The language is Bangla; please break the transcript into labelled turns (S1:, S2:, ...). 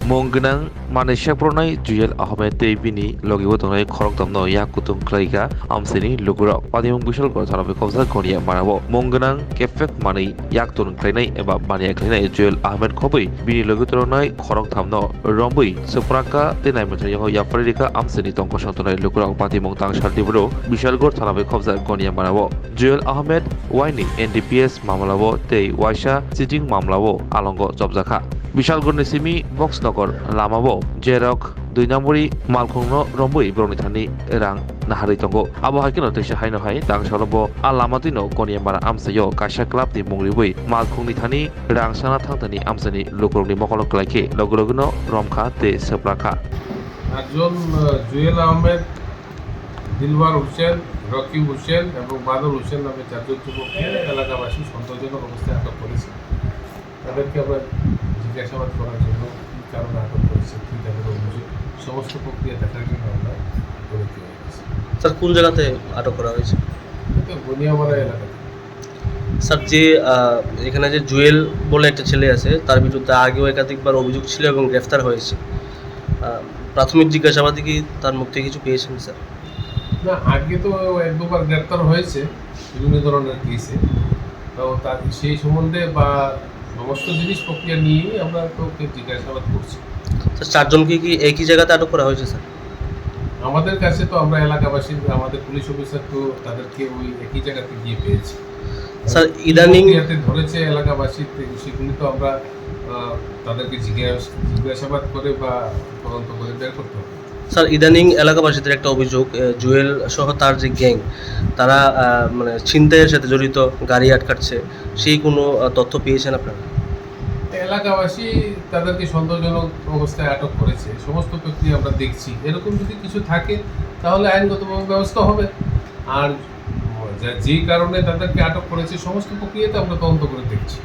S1: Monggenang Malaysia Pronai Juyel Ahmed Tebini Logi Wotonai Korokdamno Yakutum Klaika Amsini Lugura Padium Bushel Gortana Kosa Korea Marabo Monggenang Kefek Mani Yaktun Klainai Eba Mania Klainai Juyel Ahmed Kobi Bini Logutonai Korokdamno Rombui Supraka Tenai Matayo Yaparika Amsini Tonko Shantonai Lugura Pati Mongtang Shaldibro Bishal Gortana Kosa Korea Marabo Juyel Ahmed Waini NDPS Mamalabo Tei Waisha Sitting Mamlabo Alongo Jobzaka Bishalgarh নিসিমি Boxanagar লামাবো জেরক 2 নম্বরই মালখংনো রম্বই ব্রনিথানি রাং নাহারি তঙ্গ আবহাকিনো তেসা হাইনো হাই দাং সলব আলামাতিনো কনিয়ামারা আমসাयो কাশা ক্লাবনি মুংরিবই মালখংনি থানি রাং সানা থাংতানি আমসানি লোকরংনি মকলক লাইকে লগলগনো রমখা তে সেপ্রাখা
S2: একজন জুয়েল আহমেদ, দিলবার হোসেন, রকিব হোসেন এবং বাদল হোসেন নামে চারজন যুবককে এলাকাবাসী সন্দেহজনক অবস্থায় আটক করেছে। তাদেরকে আমরা জিজ্ঞাসাবাদ করার জন্য কী কারণে আটক করেছে, কী তাদের অভিযোগ, সমস্ত প্রক্রিয়া দেখার জন্য আমরা গড়ে হয়ে গেছি।
S3: স্যার কোন জায়গাতে আটক করা হয়েছে?
S2: এটা গনিয়ামারা এলাকাতে।
S3: স্যার যে এখানে যে জুয়েল বলে একটা ছেলে আছে তার বিরুদ্ধে আগেও একাধিকবার অভিযোগ ছিল এবং গ্রেফতার হয়েছে, প্রাথমিক জিজ্ঞাসাবাদে কি তার মুখ থেকে কিছু পেয়েছেন স্যার?
S2: না, আগে তো 1-2বার গ্রেপ্তার হয়েছে বিভিন্ন ধরনের কেসে। তো তার সেই সম্বন্ধে বা সমস্ত জিনিস প্রক্রিয়া নিয়েই আমরা তো জিজ্ঞাসাবাদ করছি।
S3: স্যার চারজনকে কি একই জায়গাতে আটক করা হয়েছে স্যার?
S2: আমাদের কাছে তো আমরা এলাকাবাসী, আমাদের পুলিশ অফিসার তো তাদেরকে ওই একই জায়গাতে গিয়ে পেয়েছি।
S3: স্যার ইদানিং
S2: ধরেছে এলাকাবাসী, সেগুলি তো আমরা তাদেরকে জিজ্ঞাসাবাদ করে বা তদন্ত করে বের করতে হবে।
S3: স্যার ইদানিং এলাকাবাসীদের একটা অভিযোগ, জুয়েল সহ তার যে গ্যাং তারা মানে ছিনতাইয়ের সাথে জড়িত, গাড়ি আটকাচ্ছে, সেই কোনো তথ্য পেয়েছেন আপনারা?
S2: এলাকাবাসী তাদেরকে সন্দেহজনক অবস্থায় আটক করেছে, সমস্ত প্রক্রিয়া আমরা দেখছি। এরকম যদি কিছু থাকে তাহলে আইনগত ব্যবস্থা হবে। আর যেই কারণে তাদেরকে আটক করেছে সমস্ত প্রক্রিয়াতে আমরা তদন্ত করে দেখছি।